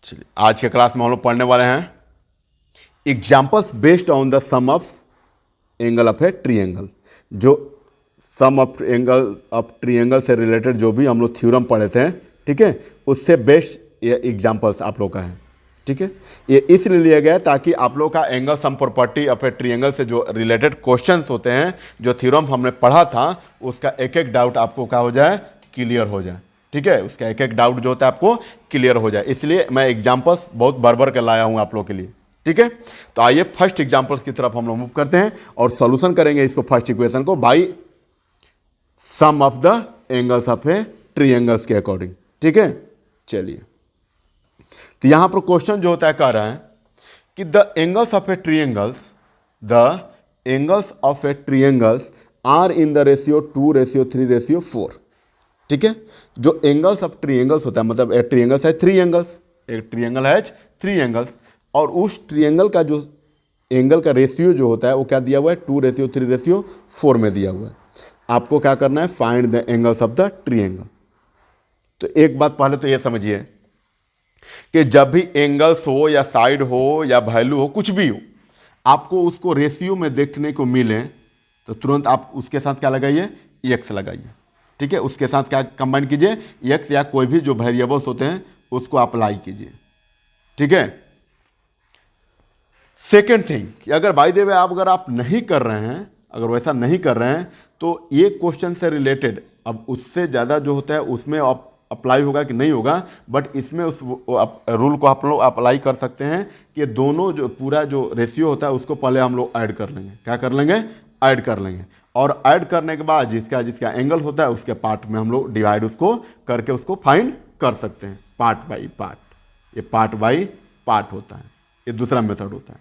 चलिए आज के क्लास में हम लोग पढ़ने वाले हैं examples based on the sum of angle of a triangle. जो sum of angle of triangle से रिलेटेड जो भी हम लोग थ्योरम पढ़े थे, ठीक है, उससे बेस्ड ये एग्जाम्पल्स आप लोग का है। ठीक है, ये इसलिए लिया गया ताकि आप लोग का angle sum property of a triangle से जो रिलेटेड क्वेश्चंस होते हैं, जो थ्योरम हमने पढ़ा था, उसका एक एक डाउट आपको क्या हो जाए, क्लियर हो जाए। ठीक है, उसका एक एक डाउट जो होता है आपको क्लियर हो जाए, इसलिए मैं एग्जाम्पल्स बहुत भर के लाया हूं आप लोग के लिए। ठीक है, तो आइए फर्स्ट एग्जाम्पल्स की तरफ हम लोग मूव करते हैं और सॉल्यूशन करेंगे इसको, फर्स्ट इक्वेशन को by sum of the angles of a triangles के अकॉर्डिंग। ठीक है, चलिए, तो यहां पर क्वेश्चन जो होता है कह रहा है कि the angles of a triangles are in the ratio 2:3:4। ठीक है, जो एंगल्स ऑफ ट्रीएंगल्स होता है, मतलब एक ट्रीएंगल्स है 3 एंगल्स, एक ट्रीएंगल है 3 एंगल्स, और उस ट्रीएंगल का जो एंगल का रेशियो जो होता है वो क्या दिया हुआ है, 2:3:4 में दिया हुआ है। आपको क्या करना है, find the angles of the triangle. तो एक बात पहले तो ये समझिए कि जब भी एंगल्स हो या साइड हो या वैल्यू हो, कुछ भी हो, आपको उसको रेशियो में देखने को मिले तो तुरंत आप उसके साथ क्या लगाइए, एक्स लगाइए। ठीक है, उसके साथ क्या कंबाइन कीजिए, एक्स या कोई भी जो वेरिएबल्स होते हैं उसको अप्लाई कीजिए। ठीक है, सेकेंड थिंग कि अगर बाय द वे अगर आप नहीं कर रहे हैं, अगर वैसा नहीं कर रहे हैं, तो ये क्वेश्चन से रिलेटेड अब उससे ज़्यादा जो होता है उसमें आप अप्लाई होगा कि नहीं होगा, बट इसमें उस रूल को आप लोग अप्लाई कर सकते हैं कि दोनों जो पूरा जो रेशियो होता है उसको पहले हम लोग ऐड कर लेंगे। क्या कर लेंगे, ऐड कर लेंगे, और ऐड करने के बाद जिसका जिसका एंगल होता है उसके पार्ट में हम लोग डिवाइड उसको करके उसको फाइंड कर सकते हैं, पार्ट बाई पार्ट। ये पार्ट बाई पार्ट होता है, ये दूसरा मेथड होता है।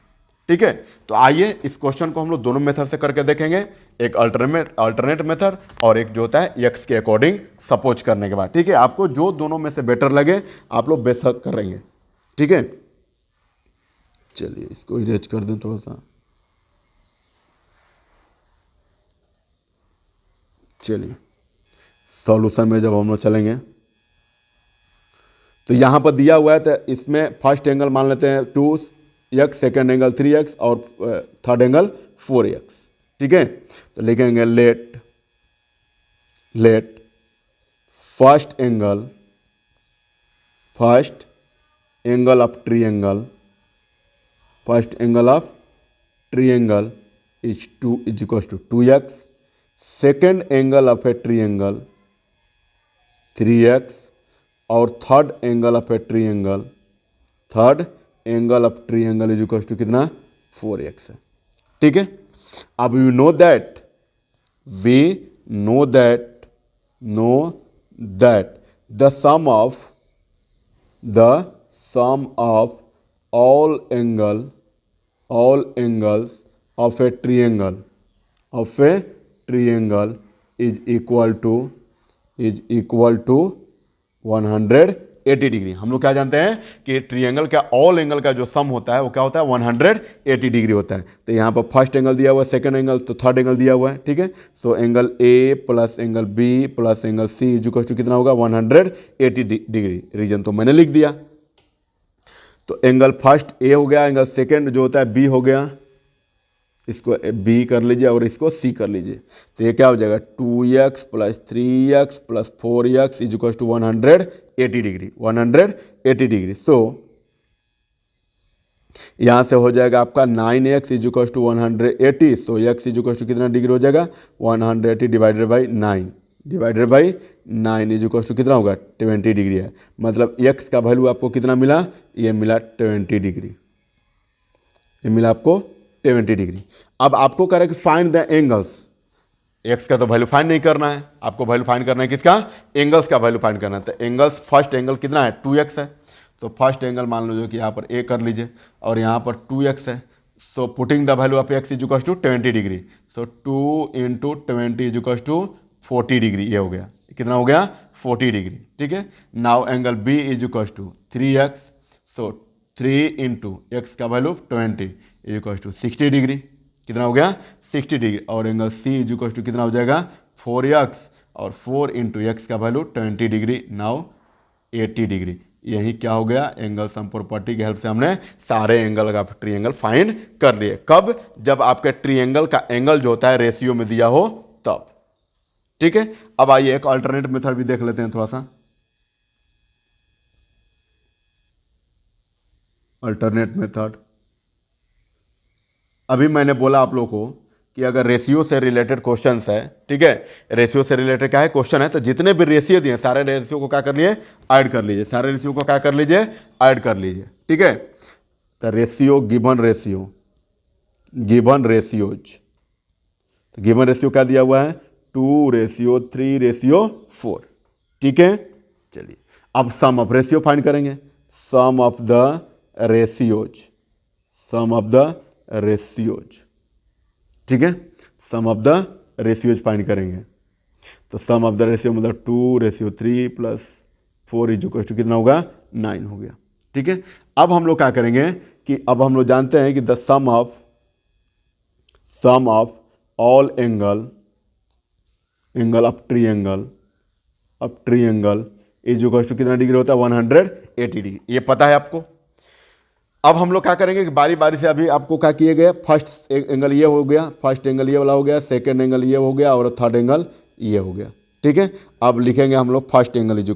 ठीक है, तो आइए इस क्वेश्चन को हम लोग दोनों मेथड से करके देखेंगे, एक अल्टरनेट मेथड और एक जो होता है एक्स के अकॉर्डिंग सपोज करने के बाद। ठीक है, आपको जो दोनों में से बेटर लगे आप लोग बेशक करेंगे। ठीक है, चलिए इसको इरेज कर दें थोड़ा सा। चलिए सॉल्यूशन में जब हम लोग चलेंगे तो यहां पर दिया हुआ है, तो इसमें फर्स्ट एंगल मान लेते हैं 2x, सेकेंड एंगल 3x और थर्ड एंगल 4x। ठीक है, तो लिखेंगे let first angle of triangle is 2x, second angle of a triangle 3x और third angle of triangle is कितना, 4x है। ठीक है, अब we know that the sum of all angles of a triangle is equal to 180 degree. हम लोग क्या जानते हैं कि ट्रायंगल का ऑल एंगल का जो सम होता है वो क्या होता है, 180 डिग्री होता है। तो यहाँ पर फर्स्ट एंगल दिया हुआ है, सेकंड एंगल, तो थर्ड एंगल दिया हुआ है। ठीक है, so angle A plus angle B plus angle C is equal to कितना होगा, 180 डिग्री। रीजन तो मैंने लिख दिया। तो एंगल फर्स्ट ए हो गया, एंगल सेकंड जो होता है बी हो गया, इसको बी कर लीजिए और इसको सी कर लीजिए। तो ये क्या हो जाएगा, 2x plus 3x plus 4x is equal to 180 degree. So यहाँ से हो जाएगा आपका 9x is equal to 180। So x is equal to कितना डिग्री हो जाएगा, 180 divided by 9 is equal to कितना होगा, 20 डिग्री है। मतलब x का वैल्यू आपको कितना मिला, ये मिला 20 डिग्री, ये मिला आपको 20 डिग्री। अब आपको कह रहा है कि फाइंड द एंगल्स। एक्स का तो वैल्यू फाइंड नहीं करना है, आपको वैल्यू फाइंड करना है किसका, एंगल्स का वैल्यू फाइंड करना है। तो एंगल्स फर्स्ट एंगल कितना है, 2x है। तो फर्स्ट एंगल मान लो कि यहाँ पर ए कर लीजिए और यहाँ पर 2x है। So putting the value of x is equal to 20 degree. So 2 × 20 is equal to 40 degree. ये हो गया, कितना हो गया, 40 डिग्री। ठीक है, now angle B is equal to 3x। So 3 × x का value 20 is equal to 60 degree. कितना हो गया, 60 डिग्री। और angle C is equal to कितना हो जाएगा, 4x और 4 × x का वैल्यू 20 डिग्री, नाउ 80 डिग्री। यही क्या हो गया, एंगल सम प्रॉपर्टी की हेल्प से हमने सारे एंगल का ट्रायंगल फाइंड कर लिए। कब, जब आपके ट्रायंगल का एंगल जो होता है रेशियो में दिया हो तब। ठीक है, अब आइए एक अल्टरनेट मेथड भी देख लेते हैं थोड़ा सा। अल्टरनेट मेथड, अभी मैंने बोला आप लोगों को कि अगर रेशियो से रिलेटेड क्वेश्चन है, ठीक है, रेशियो से रिलेटेड क्या है क्वेश्चन है, तो जितने भी रेशियो दिए सारे रेशियो को क्या कर लिए, ऐड कर लीजिए, सारे रेशियो को क्या कर लीजिए, ऐड कर लीजिए। ठीक है, तो ratio given ratio, given ratios, तो गिवन रेशियो क्या दिया हुआ है, 2:3:4। ठीक है, चलिए अब सम ऑफ रेशियो फाइंड करेंगे, sum of the ratios, sum of the ratios. ठीक है, sum of the ratios find करेंगे, तो सम ऑफ द रेशियो मतलब 2:3 + 4 = कितना होगा, 9 हो गया। ठीक है, अब हम लोग क्या करेंगे कि अब हम लोग जानते हैं कि the sum of all angle, angle of triangle, of triangle = कितना डिग्री होता है, 180 डिग्री, ये पता है आपको। अब हम लोग क्या करेंगे कि बारी बारी से अभी आपको क्या किए गए, फर्स्ट एंगल ये हो गया, फर्स्ट एंगल ये वाला हो गया, सेकंड एंगल ये हो गया और थर्ड एंगल ये हो गया। ठीक है, अब लिखेंगे हम लोग फर्स्ट एंगल =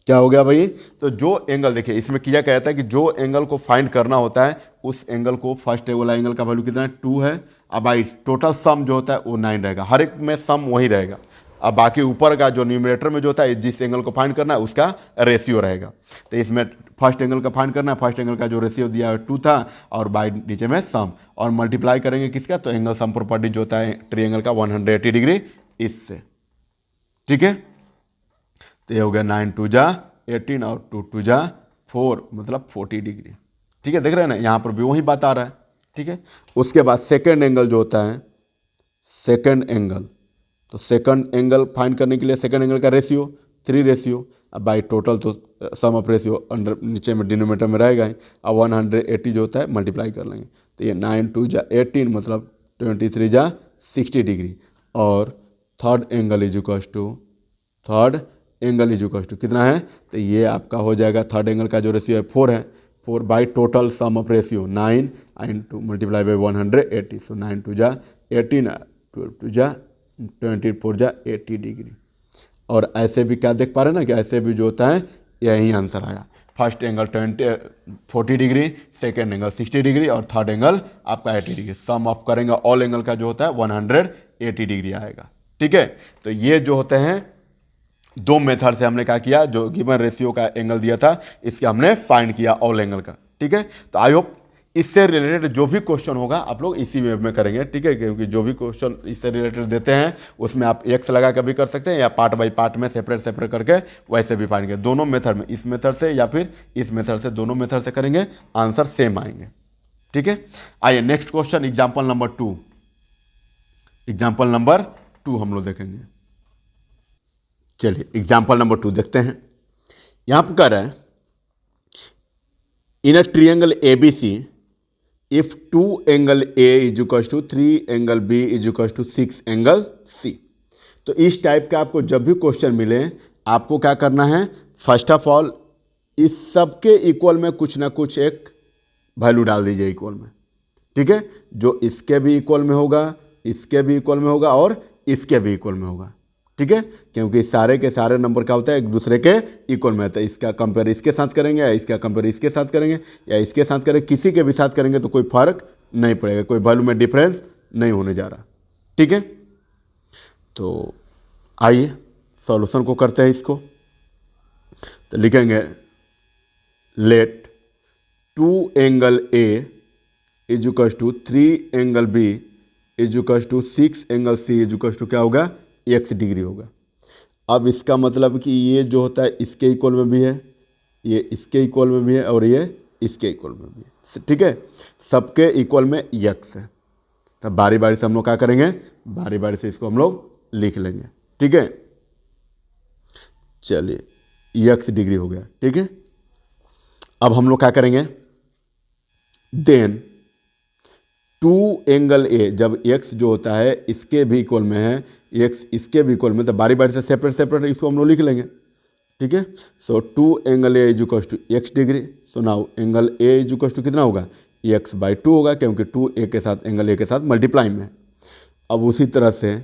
क्या हो गया भाई, तो जो एंगल, देखिए इसमें किया कहता है कि जो एंगल को फाइंड करना होता है उस एंगल को, फर्स्ट वाला एंगल का वैल्यू कितना है, 2 है। अब भाई टोटल सम जो होता है वो 9 रहेगा, हर एक में सम वही रहेगा। अब बाकी ऊपर का जो न्यूमरेटर में जो होता है, जिस एंगल को फाइंड करना है उसका रेशियो रहेगा। तो इसमें फर्स्ट एंगल का फाइंड करना है, फर्स्ट एंगल का जो रेशियो दिया है 2 था, और बाई नीचे में सम, और मल्टीप्लाई करेंगे किसका, तो एंगल सम प्रॉपर्टी जो होता है ट्रायंगल का 180 डिग्री इससे। ठीक है, तो ये हो गया 9 × 2 = 18 और 2 × 2 = 4, मतलब 40 डिग्री। ठीक है, देख रहे हैं ना, यहाँ पर भी वही बात आ रहा है। ठीक है, उसके बाद सेकंड एंगल जो होता है, सेकंड एंगल, तो सेकंड एंगल फाइंड करने के लिए सेकंड एंगल का रेशियो 3 रेशियो, अब बाई टोटल तो सम ऑफ रेशियो अंडर नीचे में डिनोमिनेटर में रहेगा ही, अब 180 जो होता है मल्टीप्लाई कर लेंगे, तो ये 9 × 2 = 18, मतलब 23 × 60 डिग्री, और थर्ड एंगल कितना है, तो ये आपका हो जाएगा, थर्ड एंगल का जो रेशियो है 4 है, 4 by total sum of ratio 9 × multiply by 180, so 9 × 2 = 18, 2 × 2 = 24 = 80 degree. और ऐसे भी क्या देख पा रहे हैं ना कि ऐसे भी जो होता है यही आंसर आया, first angle 40 degree, second angle 60 degree और थर्ड एंगल आपका 80 डिग्री। सम ऑफ करेंगे ऑल एंगल का जो होता है 180 डिग्री आएगा। ठीक है, तो ये जो होते हैं दो मेथड से हमने क्या किया, जो गिवन रेशियो का एंगल दिया था इसके हमने फाइंड किया ऑल एंगल का। ठीक है, तो आई होप इससे रिलेटेड जो भी क्वेश्चन होगा आप लोग इसी वे में करेंगे। ठीक है, क्योंकि जो भी क्वेश्चन इससे रिलेटेड देते हैं उसमें आप एक्स लगा के भी कर सकते हैं, या पार्ट बाय पार्ट में सेपरेट करके वैसे भी फाइंड करेंगे। दोनों मेथड में, इस मेथड से या फिर इस मेथड से, दोनों मेथड से करेंगे, आंसर सेम आएंगे। ठीक है, आइए next question, example number 2। Example number 2 हम लोग देखेंगे। चलिए एग्जाम्पल नंबर 2 देखते हैं। यहां पर कह रहा है, in a triangle ABC if 2 angle A = 3 angle B = 6 angle C। तो इस टाइप का आपको जब भी क्वेश्चन मिले आपको क्या करना है, फर्स्ट ऑफ ऑल इस सब के इक्वल में कुछ ना कुछ एक वैल्यू डाल दीजिए इक्वल में। ठीक है, जो इसके भी इक्वल में होगा, इसके भी इक्वल में होगा और इसके भी इक्वल में होगा। ठीक है, क्योंकि सारे के सारे नंबर क्या होता है एक दूसरे के इक्वल में होता है। इसका कंपेयर इसके साथ करेंगे, या इसका कंपेयर इसके साथ करेंगे, या इसके साथ करेंगे, किसी के भी साथ करेंगे तो कोई फर्क नहीं पड़ेगा, कोई वैल्यू में डिफरेंस नहीं होने जा रहा। ठीक है, तो आइए सॉल्यूशन को करते हैं इसको। तो लिखेंगे let 2 angle A = 3 angle B = 6 angle C = क्या होगा, x डिग्री होगा। अब इसका मतलब कि ये जो होता है इसके इक्वल में भी है, ये इसके इक्वल में भी है और ये इसके इक्वल में भी है। ठीक है, सबके इक्वल में x है। तब बारी बारी से हम लोग क्या करेंगे, बारी बारी से इसको हम लोग लिख लेंगे। ठीक है, चलिए x डिग्री हो गया। ठीक है, अब हम लोग क्या करेंगे, देन टू एंगल ए, जब एक्स जो होता है इसके भी इक्वल में है, एक्स इसके भी इक्वल में, तो बारी बारी से सेपरेट सेपरेट इसको हम लोग लिख लेंगे, ठीक है। So two angle A equals to x degree. So now angle A equals to कितना होगा, एक्स बाई टू होगा, क्योंकि टू ए के साथ एंगल ए के साथ मल्टीप्लाई में है। अब उसी तरह से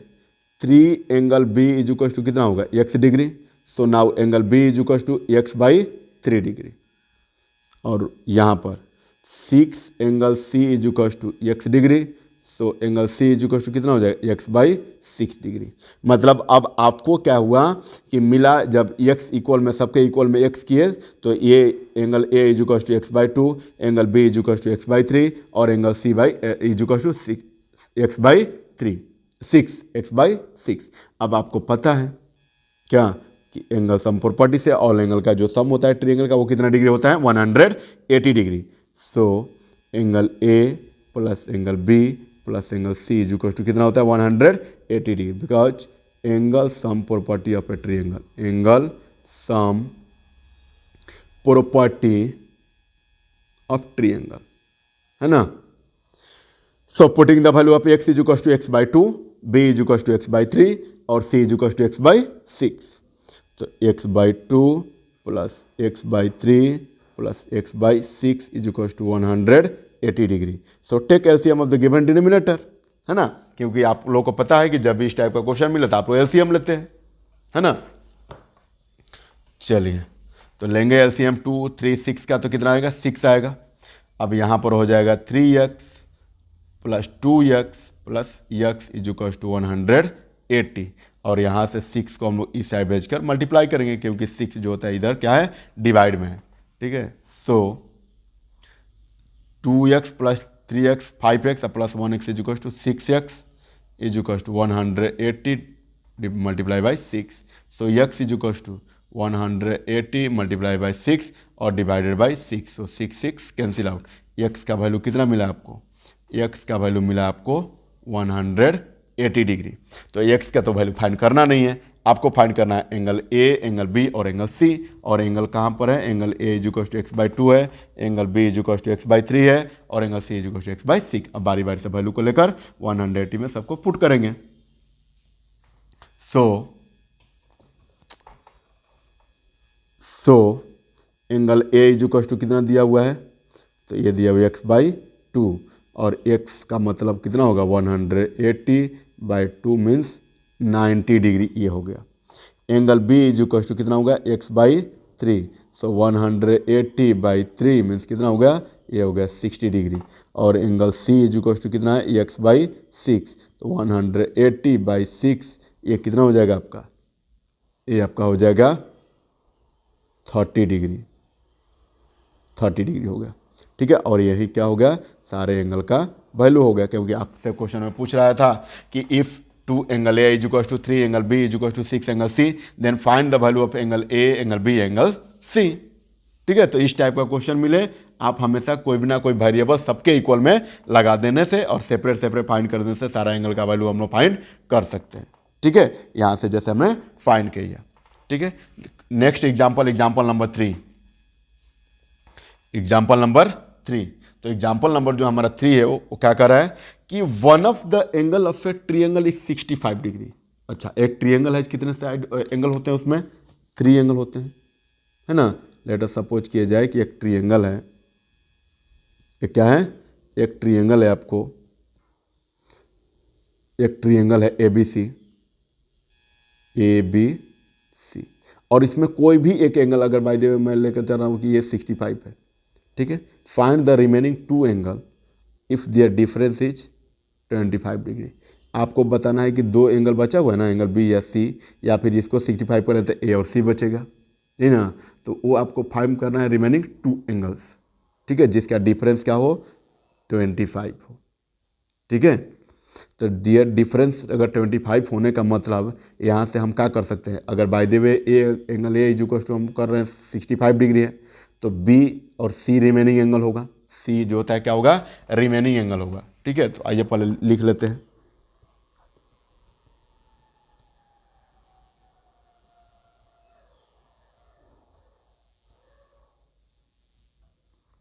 three angle B equals to कितना होगा, x degree. So now angle B equals to x by three degree. और यहाँ पर six angle C equals to x degree. So angle C equals to कितना हो जाएगा, एक्स बाई सिक्स डिग्री। मतलब अब आपको क्या हुआ कि मिला, जब एक्स इक्वल में सबके इक्वल में एक्स किए, तो ये angle A equals to x by two, angle B equals to x by three, और angle C by equals to x by three, six X by six. अब आपको पता है क्या कि एंगल सम प्रॉपर्टी से ऑल एंगल का जो सम होता है ट्रायंगल का वो कितना डिग्री होता है, 180 degree. So angle A plus angle B plus angle C is equal to कितना होता है, 180 degree, because angle sum property of a triangle, angle sum property of triangle, है ना। So putting the value of X is equal to x by two, B is equal to x by three, और C is equal to x by six. तो X by two plus x by three plus x by six is equal to 180 degree. So take LCM of the given denominator, है ना, क्योंकि आप लोगों को पता है कि जब भी इस टाइप का क्वेश्चन मिले तो आप लोग एलसीएम लेते हैं, है ना। चलिए तो लेंगे एलसीएम 2 3 6 का, तो कितना आएगा, 6 आएगा। अब यहाँ पर हो जाएगा 3x plus 2x plus x is equal to 180, और यहाँ से 6 को हम लोग इस साइड भेजकर मल्टीप्लाई करेंगे, क्योंकि 6 जो होता है इधर क्या है, डिवाइड में है, ठीक है। So 2x plus 3x 5x plus 1x is equal to 6x is equal to 180 multiply by 6। So x is equal to 180 multiply by 6 और divided by 6। So 6 cancel out, x का वैल्यू कितना मिला आपको, x का value मिला आपको 180 degree. तो x का तो वैल्यू फाइंड करना नहीं है, आपको फाइंड करना है एंगल A, एंगल B और एंगल C। और एंगल कहाँ पर है, angle A is equal to x by two है, angle B is equal to x by three है, और angle C is equal to x by six. अब बारी बारी से वैल्यू को लेकर 180 में सबको पुट करेंगे। So angle A is equal to कितना दिया हुआ है, तो ये दिया हुआ एक्स बाई टू, और x का मतलब कितना होगा, 180 बाई टू मीन्स 90 डिग्री, ये हो गया। Angle B is equal to कितना होगा, x by three. So 180 by three means कितना हो गया, ये हो गया 60 डिग्री। और angle C is equal to कितना है, x बाई सिक्स। तो 180 बाई सिक्स, ये कितना हो जाएगा आपका, ये आपका हो जाएगा 30 डिग्री, 30 डिग्री हो गया, ठीक है। और यही क्या हो गया, सारे एंगल का वैल्यू हो गया, क्योंकि आपसे क्वेश्चन में पूछ रहा था कि if two angle A is equal to 3 angle B is equal to 6 angle C, then find the value of angle A, angle B, angle C, ठीक है। तो इस टाइप का क्वेश्चन मिले, आप हमेशा कोई भी ना कोई वेरिएबल सबके इक्वल में लगा देने से और सेपरेट सेपरेट फाइंड कर देने से सारा एंगल का वैल्यू हम लोग फाइंड कर सकते हैं, ठीक है। यहाँ से जैसे हमने फाइंड किया, ठीक है। Next example, example number 3, example number 3। तो एग्जाम्पल नंबर जो हमारा 3 है वो क्या कर रहा है कि one of the angle of a triangle is 65 degree. अच्छा, एक ट्रायंगल है, कितने साइड एंगल होते हैं उसमें, 3 एंगल होते हैं, है ना। लेट अस सपोज किया जाए कि एक ट्रायंगल है, एक क्या है, एक ट्रायंगल है, आपको एक ट्रायंगल है ABC, ABC, और इसमें कोई भी एक एंगल अगर बाय द वे मैं लेकर चल रहा हूँ कि ये 65 है, ठीक है। Find the remaining two angle if their difference is 25 degree. आपको बताना है कि दो एंगल बचा हुआ है ना, एंगल B या C, या फिर इसको 65 करें तो A और C बचेगा, है ना। तो वो आपको फाइंड करना है रिमेनिंग टू एंगल्स, ठीक है, जिसका डिफरेंस क्या हो, 25 हो, ठीक है। तो डियर डिफरेंस अगर 25 होने का मतलब यहाँ से हम क्या कर सकते हैं, अगर by the way angle A is equal to हम कर रहे हैं 65 डिग्री है, तो B और C रिमेनिंग एंगल होगा, C जो होता है क्या होगा, रिमेनिंग एंगल होगा, ठीक है। तो आइए पहले लिख लेते हैं।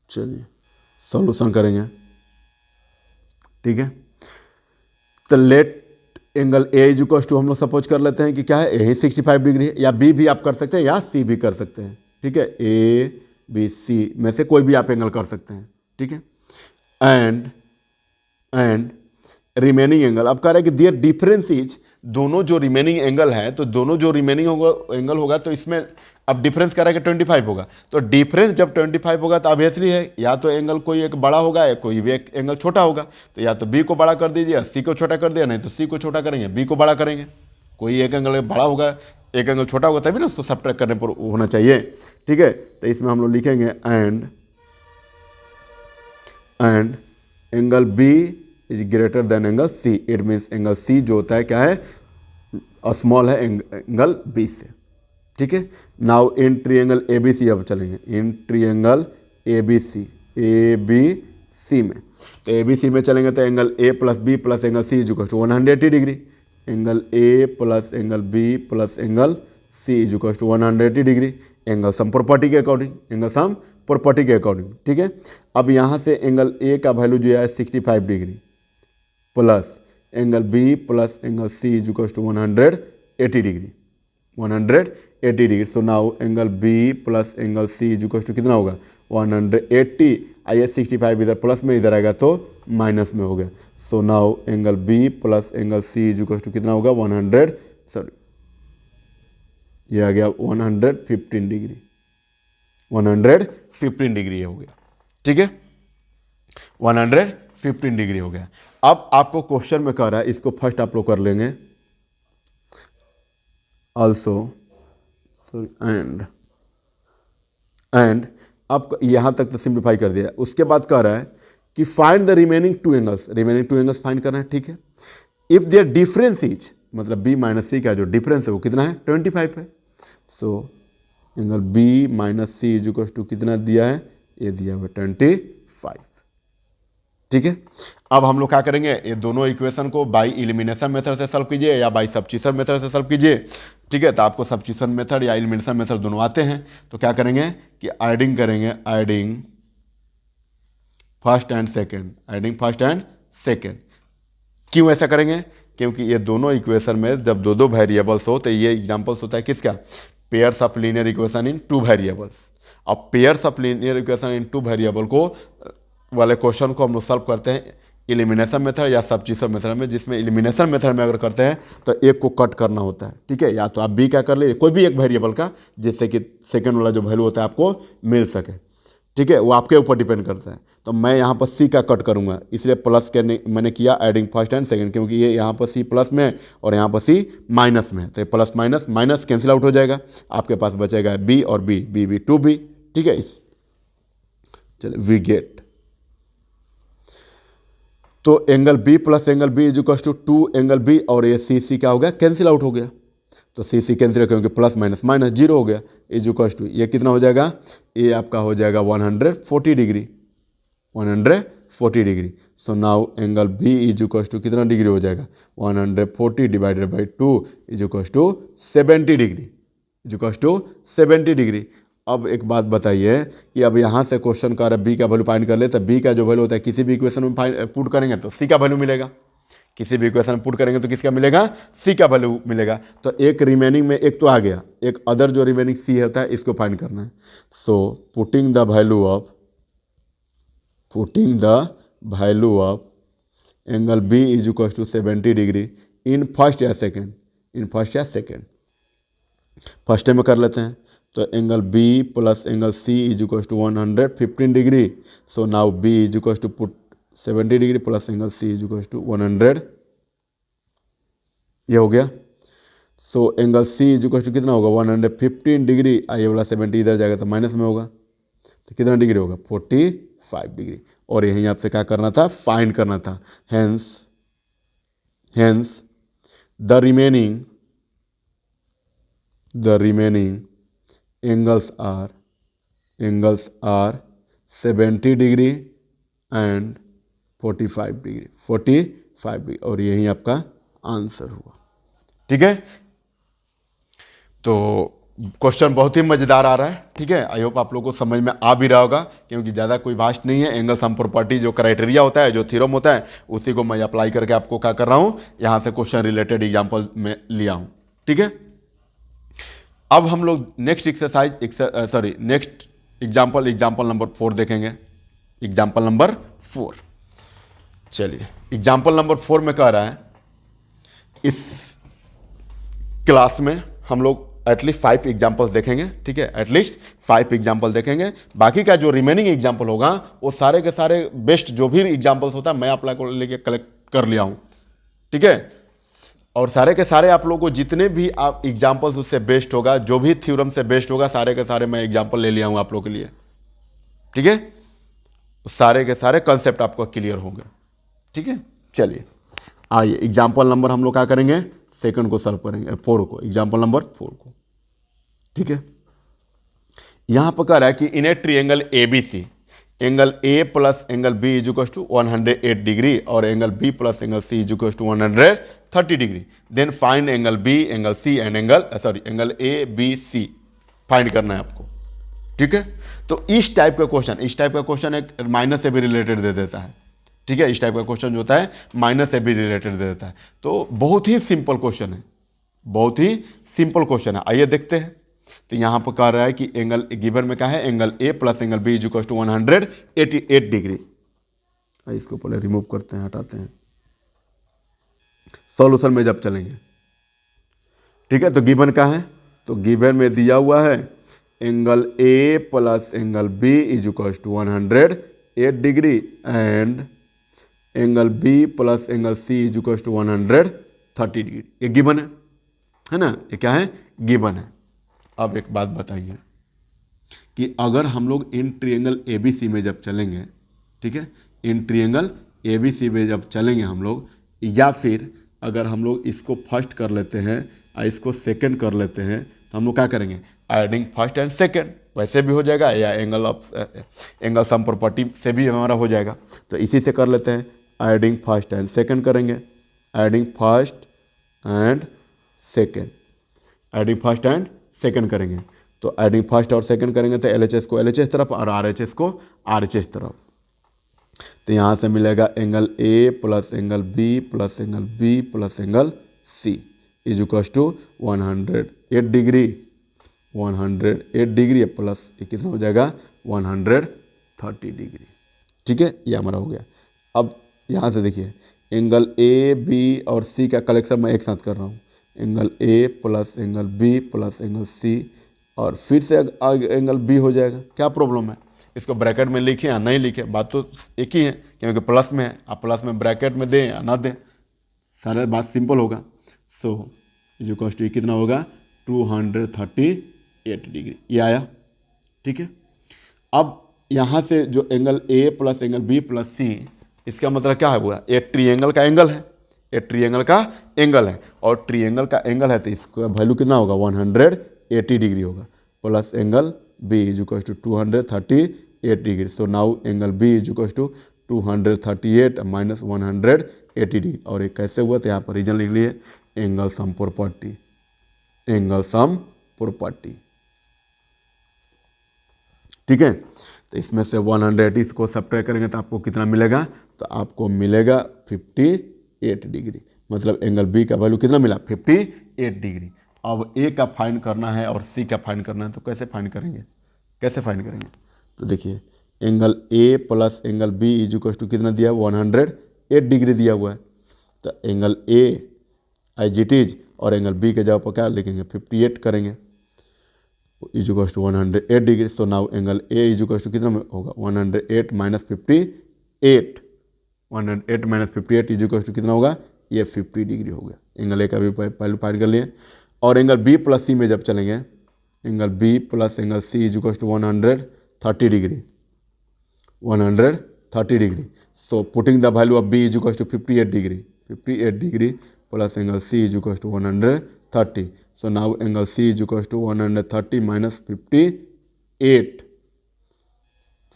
चलिए सॉल्यूशन करेंगे। ठीक है। तो let angle A is equal to हम लोग सपोज कर लेते हैं कि क्या है, ए 65 डिग्री है, या बी भी आप कर सकते हैं या सी भी कर सकते हैं, ठीक है। ए बी सी में से कोई भी आप एंगल कर सकते हैं, ठीक है। एंड रिमेनिंग एंगल, अब कह रहा है कि दियर डिफरेंस इज, दोनों जो रिमेनिंग एंगल है, तो दोनों जो रिमेनिंग एंगल होगा तो इसमें अब डिफरेंस कह रहा है कि 25 होगा। तो डिफरेंस जब 25 होगा तो ऑब्वियसली है या तो एंगल कोई एक बड़ा होगा या कोई भी एक एंगल छोटा होगा। तो या तो बी को बड़ा कर दीजिए, सी को छोटा कर दिया, नहीं तो सी को छोटा करेंगे, बी को बड़ा करेंगे। कोई एक एंगल बड़ा होगा, एक एंगल छोटा होगा, तभी ना उसको सब्ट्रैक्ट करने पर होना चाहिए, ठीक है। तो इसमें हम लोग लिखेंगे and angle B is greater than angle C. It means angle C जो होता है क्या है, स्मॉल है एंगल बी से, ठीक है। Now in triangle A B C अब चलेंगे, इन ट्रिएंगल ए बी सी में, तो ए बी सी में चलेंगे तो angle A plus B plus angle C is equal to 180 degree. Angle A plus angle B plus angle C is equal to 180 degree, angle sum property के according, angle sum property के according, ठीक है। अब यहाँ से angle ए का value जो है 65 degree plus angle B plus angle C is equal to 180 degree, 180 degree. So now angle B plus angle C is equal to कितना होगा, 180। आइए 65 इधर प्लस में, इधर आएगा तो माइनस में हो गया। So now angle B plus angle C is equal to कितना होगा, 100 ये आ गया 115 डिग्री, 115 डिग्री हो गया, ठीक है। 115 डिग्री हो गया। अब आपको क्वेश्चन में कह रहा है, इसको फर्स्ट आप लोग कर लेंगे ऑल्सो, एंड अब यहाँ तक तो सिंप्लीफाई कर दिया। उसके बाद कह रहा है कि find the remaining two angles find करना है, ठीक है। इफ देयर डिफरेंस इज, मतलब बी माइनस सी का जो डिफरेंस है वो कितना है, 25 है। So angle B minus C is equal to कितना दिया है, ये दिया हुआ 25, ठीक है। अब हम लोग क्या करेंगे, ये दोनों इक्वेशन को बाय एलिमिनेशन मेथड से सॉल्व कीजिए या बाय सब्स्टिट्यूशन मेथड से सॉल्व कीजिए, ठीक है। तो आपको सब्स्टिट्यूशन मेथड या एलिमिनेशन मेथड दोनों आते हैं। तो क्या करेंगे कि एडिंग करेंगे, एडिंग फर्स्ट एंड सेकेंड। क्यों ऐसा करेंगे, क्योंकि ये दोनों इक्वेशन में जब दो वेरिएबल्स हो तो ये एग्जाम्पल्स होता है किसका, pairs of linear equation in two variables. अब pairs of linear equation in two variable को वाले क्वेश्चन को हम लोग सॉल्व करते हैं एलिमिनेशन मेथड या सब्स्टिट्यूशन मेथड में, जिसमें एलिमिनेशन मेथड में अगर करते हैं तो एक को कट करना होता है, ठीक है। या तो आप बी क्या कर लीजिए, कोई भी एक वेरिएबल का, जिससे कि सेकंड वाला जो वैल्यू होता है आपको मिल सके, ठीक है। वो आपके ऊपर डिपेंड करता है। तो मैं यहाँ पर सी का कट करूँगा, इसलिए प्लस करने मैंने किया एडिंग फर्स्ट एंड सेकेंड, क्योंकि ये यहाँ पर सी प्लस में और यहाँ पर सी माइनस में, तो plus minus minus cancel out हो जाएगा, आपके पास बचेगा बी और B, B B two B, ठीक है। चलिए वी गेट, तो angle B plus angle B is equal to 2 angle B, और ये सी सी क्या हो गया, कैंसिल आउट हो गया। तो सी सी कैंसिल क्योंकि प्लस माइनस माइनस जीरो हो गया, इज इक्वल टू ये कितना हो जाएगा, ये आपका हो जाएगा 140 degree, 140 degree. So now angle B is equal to कितना डिग्री हो जाएगा, 140 divided by 2 is equal to 70 degree, is equal to 70 degree. अब एक बात बताइए कि अब यहाँ से क्वेश्चन का बी का वैल्यू फाइंड कर ले, तो बी का जो वैल्यू होता है किसी भी इक्वेशन में पुट करेंगे तो सी का वैल्यू मिलेगा, किसी भी इक्वेशन में पुट करेंगे तो किसका मिलेगा, सी का वैल्यू मिलेगा। तो एक रिमेनिंग में एक तो आ गया, एक अदर जो रिमेनिंग सी होता है इसको फाइंड करना है। So putting the value of angle B is equal to 70 degree in first या सेकेंड, फर्स्ट में कर लेते हैं। तो angle B plus angle C is equal to 115 degree. So now B is equal to put 70 degree plus angle C is equal to 100, ये हो गया। So angle C is equal to कितना होगा, 115 डिग्री, ये वाला 70 इधर जाएगा तो माइनस में होगा, तो कितना डिग्री होगा, 45 डिग्री। और यहीं आपसे क्या करना था, फाइंड करना था। Hence the remaining angles are 70 degree and 45 degree, और यही आपका आंसर हुआ, ठीक है। तो क्वेश्चन बहुत ही मज़ेदार आ रहा है, ठीक है। आई होप आप लोगों को समझ में आ भी रहा होगा, क्योंकि ज़्यादा कोई भास्ट नहीं है। एंगल सम प्रॉपर्टी जो क्राइटेरिया होता है, जो थ्योरम होता है, उसी को मैं अप्लाई करके आपको क्या कर रहा हूँ, यहाँ से क्वेश्चन रिलेटेड एग्जाम्पल में लिया हूँ, ठीक है। अब हम लोग next exercise next example number 4 देखेंगे। एग्जाम्पल नंबर 4, चलिए एग्जाम्पल नंबर 4 में कह रहा है, इस क्लास में हम लोग एटलीस्ट 5 एग्जाम्पल्स देखेंगे, ठीक है। एटलीस्ट 5 एग्जाम्पल देखेंगे। बाकी का जो रिमेनिंग एग्जाम्पल होगा वो सारे के सारे बेस्ट जो भी एग्जाम्पल्स होता है मैं आप लोगों को लेके कलेक्ट कर लिया हूँ, ठीक है। और सारे के सारे आप लोगों को जितने भी आप एग्जाम्पल्स उससे बेस्ट होगा, जो भी थ्योरम से बेस्ट होगा, सारे के सारे मैं एग्जाम्पल ले लिया हूँ आप लोगों के लिए, ठीक है। सारे के सारे कंसेप्ट आपको क्लियर होंगे, ठीक है। चलिए आइए एग्जाम्पल नंबर हम लोग क्या करेंगे, सेकंड को सॉल्व करेंगे, 4 को, एग्जाम्पल नंबर 4 को, ठीक है। यहां पर कह रहा है कि in a triangle ABC, angle A plus angle B is equal to 108 degree और angle B plus angle C is equal to 130 degree. Then find angle B, angle C and angle ABC find करना है आपको, ठीक है। तो इस type का question एक माइनस से भी रिलेटेड दे देता है, ठीक है। इस टाइप का क्वेश्चन जो होता है माइनस से भी रिलेटेड दे देता है। तो बहुत ही सिंपल क्वेश्चन है, बहुत ही सिंपल क्वेश्चन है। आइए देखते हैं। तो यहाँ पर कह रहा है कि एंगल गिवन में क्या है, angle A plus angle B is equal to 188 degree. इसको पहले रिमूव करते हैं, हटाते हैं, सॉल्यूशन में जब चलेंगे, ठीक है। तो गिवन क्या है, तो गिवन में दिया हुआ है angle A plus angle B is equal to 108 degree and angle B plus angle C is equal to 130 degree. ये गिवन है ना, ये क्या है, गिवन है। अब एक बात बताइए कि अगर हम लोग इन ट्रिएंगल ABC में जब चलेंगे, ठीक है, इन ट्रिएंगल ABC में जब चलेंगे हम लोग, या फिर अगर हम लोग इसको फर्स्ट कर लेते हैं और इसको सेकंड कर लेते हैं, तो हम लोग क्या करेंगे, एडिंग फर्स्ट एंड सेकंड, वैसे भी हो जाएगा, या एंगल सम प्रॉपर्टी से भी हमारा हो जाएगा। तो इसी से कर लेते हैं, एडिंग फर्स्ट एंड सेकंड करेंगे, adding first and second, adding first and second करेंगे। तो एडिंग फर्स्ट और सेकंड करेंगे तो LHS को LHS तरफ और RHS को RHS तरफ। तो यहाँ से मिलेगा angle A plus angle B plus angle B plus angle C is equal to 108 degree, 108 degree plus ये कितना हो जाएगा, 130 डिग्री, ठीक है। ये हमारा हो गया। अब यहाँ से देखिए एंगल A, B और C का कलेक्शन मैं एक साथ कर रहा हूँ, angle A plus angle B plus angle C और फिर से एंगल B हो जाएगा। क्या प्रॉब्लम है, इसको ब्रैकेट में लिखें या नहीं लिखें, बात तो एक ही है, क्योंकि प्लस में है। आप प्लस में ब्रैकेट में दें या ना दें, सारा बात सिंपल होगा। सो जो कॉस्ट कितना होगा, 238 डिग्री, ये आया, ठीक है। अब यहाँ से जो angle A plus angle B plus C, इसका मतलब क्या है, हुआ ये ट्रिएंगल का एंगल है, ये ट्रिएंगल का एंगल है, और ट्रिएंगल का एंगल है तो इसका वैल्यू कितना होगा, 180 डिग्री होगा, plus angle B is equal to 238 degree. So now angle B is equal to 238 minus 180 degree. और ये कैसे हुआ, तो यहाँ पर रीजन लिख लिए, angle sum property, angle sum property, ठीक है। तो इसमें से 180 को सब्ट्रैक्ट करेंगे तो आपको कितना मिलेगा, तो आपको मिलेगा 58 डिग्री। मतलब एंगल B का वैल्यू कितना मिला, 58 डिग्री। अब A का फाइंड करना है और C का फाइंड करना है, तो कैसे फाइंड करेंगे, कैसे फाइंड करेंगे, तो देखिए angle A plus angle B is equal to कितना दिया, 108 डिग्री दिया हुआ है। तो angle A as it is और एंगल B के जगह पर क्या लिखेंगे, 58 करेंगे, is equal to 108 degree. So now angle A is equal to कितना होगा, 108 minus 58, 108 minus 58 is equal to कितना होगा, ये 50 डिग्री हो गया। एंगल A का भी वैल्यू फाइंड कर लिए। और एंगल B प्लस C में जब चलेंगे, angle B plus angle C is equal to 130 degree, 130 degree. So putting the value of B is equal to 58 degree, 58 degree plus angle C is equal to 130। So now angle C is equal to 130 minus 58।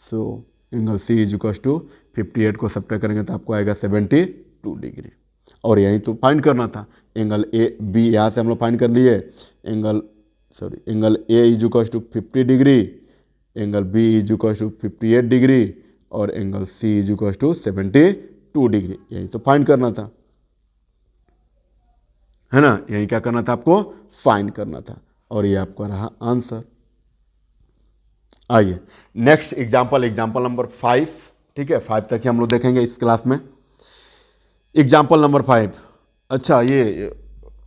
So angle C is equal to 58 को subtract करेंगे तो आपको आएगा 72 degree. और यही तो find करना था, एंगल A B यहाँ से हम लोग फाइंड कर लिए, angle sorry angle A is equal to 50 degree, angle B is equal to 58 degree और angle C is equal to 72 degree. यही तो फाइंड करना था, है ना, यही क्या करना था आपको, फाइंड करना था, और ये आपका रहा आंसर। आइए नेक्स्ट एग्जाम्पल, एग्जाम्पल नंबर 5, ठीक है, 5 तक ही हम लोग देखेंगे इस क्लास में। एग्जाम्पल नंबर 5, अच्छा ये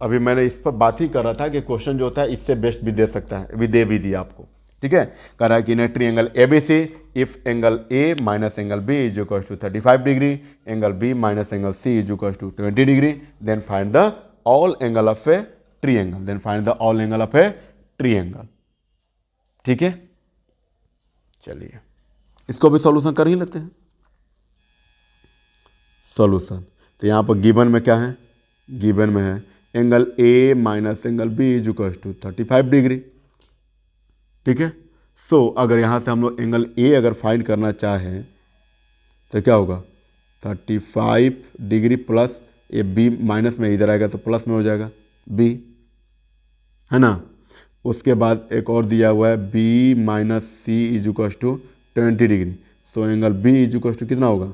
अभी मैंने इस पर बात ही कर रहा था कि क्वेश्चन जो होता है इससे बेस्ट भी दे सकता है, दे भी दिया आपको, ठीक है। कह रहा है कि in triangle ABC if angle A minus angle B is equal to 35 degree, angle B minus angle C is equal to 20 degree, then find the all angle of a triangle, then find the all angle of a triangle, ठीक है। चलिए इसको भी solution कर ही लेते हैं। Solution तो यहाँ पर गिवन में क्या है, गिवन में है angle A minus angle B is equal to 35 degree, ठीक है। सो अगर यहाँ से हम लोग एंगल ए अगर फाइंड करना चाहें तो क्या होगा, 35 डिग्री प्लस ये बी माइनस में इधर आएगा तो प्लस में हो जाएगा बी, है ना। उसके बाद एक और दिया हुआ है B minus C is equal to 20 degree, so angle B is equal to कितना होगा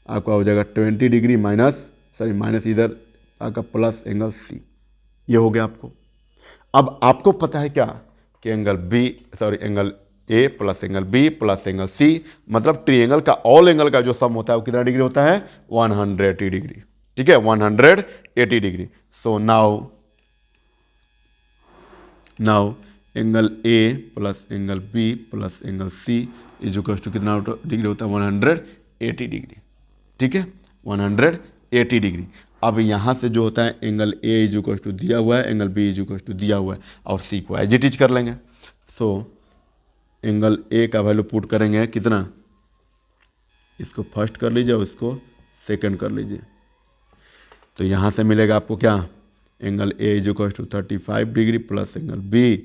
आपका, हो जाएगा 20 डिग्री माइनस इधर आपका प्लस एंगल सी, ये हो गया आपको। अब आपको पता है क्या कि angle A plus angle B plus angle C मतलब ट्रायंगल का ऑल एंगल का जो सम होता है वो कितना डिग्री होता है, 180 डिग्री, ठीक है, 180 degree. So now angle A plus angle B plus angle C is equal to कितना डिग्री होता है, 180 डिग्री, ठीक है, 180 डिग्री। अब यहाँ से जो होता है angle A is equal to दिया हुआ है, angle B is equal to दिया हुआ है और सी को एज इट इज कर लेंगे। सो एंगल ए का वैल्यू पुट करेंगे कितना, इसको फर्स्ट कर लीजिए और इसको सेकंड कर लीजिए, तो यहाँ से मिलेगा आपको क्या, angle A is equal to 35 degree plus angle B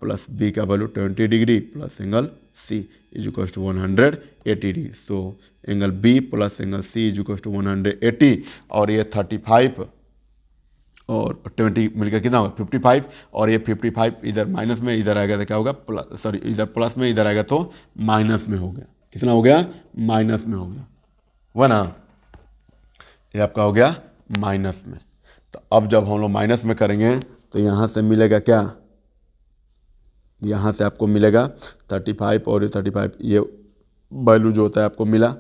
plus B का value 20 degree plus angle C is equal to 180 degree. So angle B plus angle C is equal to 180 और ये 35 और 20 मिलकर कितना होगा 55, और ये 55 इधर माइनस में इधर आएगा तो क्या होगा प्लस, सॉरी इधर प्लस में इधर आएगा तो माइनस में हो गया, कितना हो गया, माइनस में हो गया, वह ना, ये आपका हो गया माइनस में। तो अब जब हम लोग माइनस में करेंगे तो यहाँ से मिलेगा क्या, यहाँ से आपको मिलेगा 35 और 35, ये वैल्यू जो होता है आपको मिला,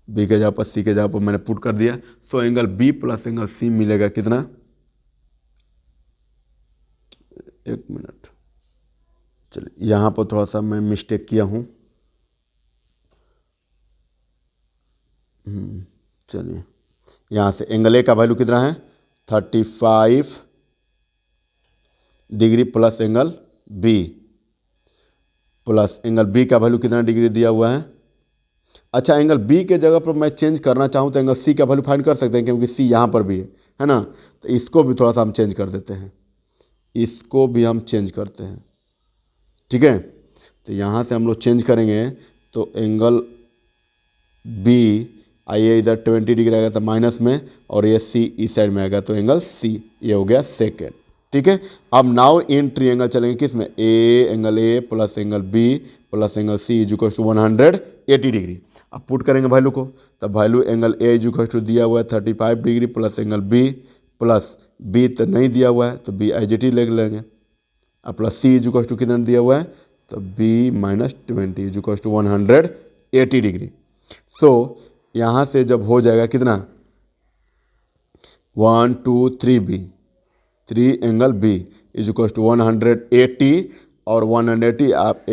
बी के जगह पर सी के जगह पर मैंने पुट कर दिया। So angle B plus angle C मिलेगा कितना, एक मिनट, चलिए यहाँ पर थोड़ा सा मैं मिस्टेक किया हूँ, चलिए यहाँ से एंगल ए का वैल्यू कितना है 35 degree plus angle B plus angle B का वैल्यू कितना डिग्री दिया हुआ है। अच्छा एंगल बी के जगह पर मैं चेंज करना चाहूँ तो एंगल सी का वैल्यू फाइंड कर सकते हैं क्योंकि सी यहाँ पर भी है ना, तो इसको भी थोड़ा सा हम चेंज कर देते हैं, इसको भी हम चेंज करते हैं, ठीक है। तो यहाँ से हम लोग चेंज करेंगे तो एंगल बी आइए इधर 20 डिग्री आएगा तो माइनस में, और ये सी इस साइड में आएगा तो एंगल सी, ये हो गया सेकेंड, ठीक है। अब नाउ इन ट्रायंगल चलेंगे किस में, angle A plus angle B plus angle C is equal to 180 degree. अब पुट करेंगे वैल्यू को, तब value angle A is equal to दिया हुआ है 35 degree plus angle B plus B तो नहीं दिया हुआ है तो बी एज इट इज ले लेंगे, अब plus C is equal to कितना दिया हुआ है तो B minus 20 is equal to 180 degree. So यहाँ से जब हो जाएगा कितना 1 2 3 B, 3 angle B is equal to 180 और 180 आप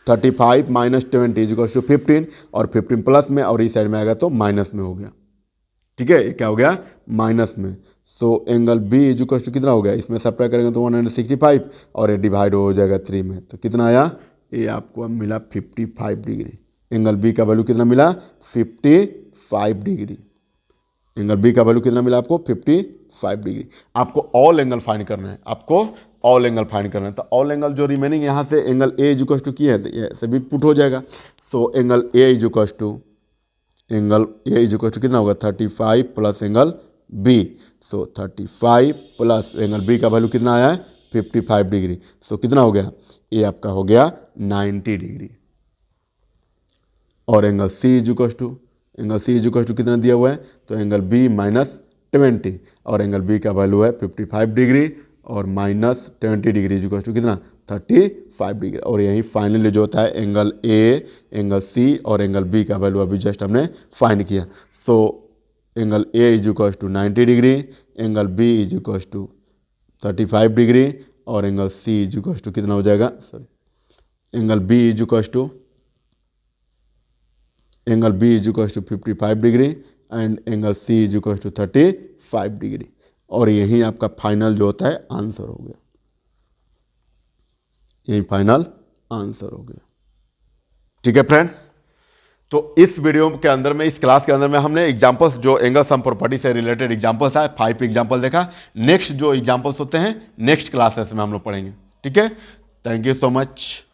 35 माइनस 20 इज इक्वल टू 15 और 15 प्लस में और इस साइड में आएगा तो माइनस में हो गया, ठीक है, ये क्या हो गया माइनस में। So angle B is equal to कितना हो गया, इसमें सब्ट्रैक्ट करेंगे तो 165 और ये डिवाइड हो जाएगा 3 में, तो कितना आया, ये आपको मिला 55 डिग्री। एंगल बी का वैल्यू कितना मिला 55 डिग्री, एंगल बी का वैल्यू कितना मिला आपको 55 डिग्री। आपको ऑल एंगल फाइंड करना है, आपको ऑल एंगल फाइंड करना है, तो ऑल एंगल जो रिमेनिंग यहाँ से angle A is equal to किया है तो ये से भी पुट हो जाएगा। So angle A is equal to कितना होगा 35 plus angle B, so 35 plus angle B का वैल्यू कितना आया है 55 डिग्री। सो कितना हो गया, ये आपका हो गया 90 डिग्री। और angle C is equal to कितना दिया हुआ है, तो एंगल बी -20 और एंगल बी का वैल्यू है 55 डिग्री और -20 डिग्री इज इक्वल टू कितना 35 डिग्री। और यही फाइनली जो होता है एंगल ए, एंगल सी और एंगल बी का वैल्यू अभी जस्ट हमने फाइंड किया। So angle A is equal to 90 degree, angle B is equal to 35 degree और angle C is equal to कितना हो जाएगा, angle B is equal to 55 degree and angle C is equal to 35 degree. और यही आपका final जो होता है आंसर हो गया, यही फाइनल आंसर हो गया। ठीक है फ्रेंड्स, तो इस वीडियो के अंदर में, इस क्लास के अंदर में हमने एग्जांपल्स जो एंगल सम प्रॉपर्टी से रिलेटेड एग्जांपल्स है 5 एग्जांपल देखा। नेक्स्ट जो एग्जांपल्स होते हैं नेक्स्ट क्लासेस में हम लोग पढ़ेंगे। ठीक है, थैंक यू सो मच।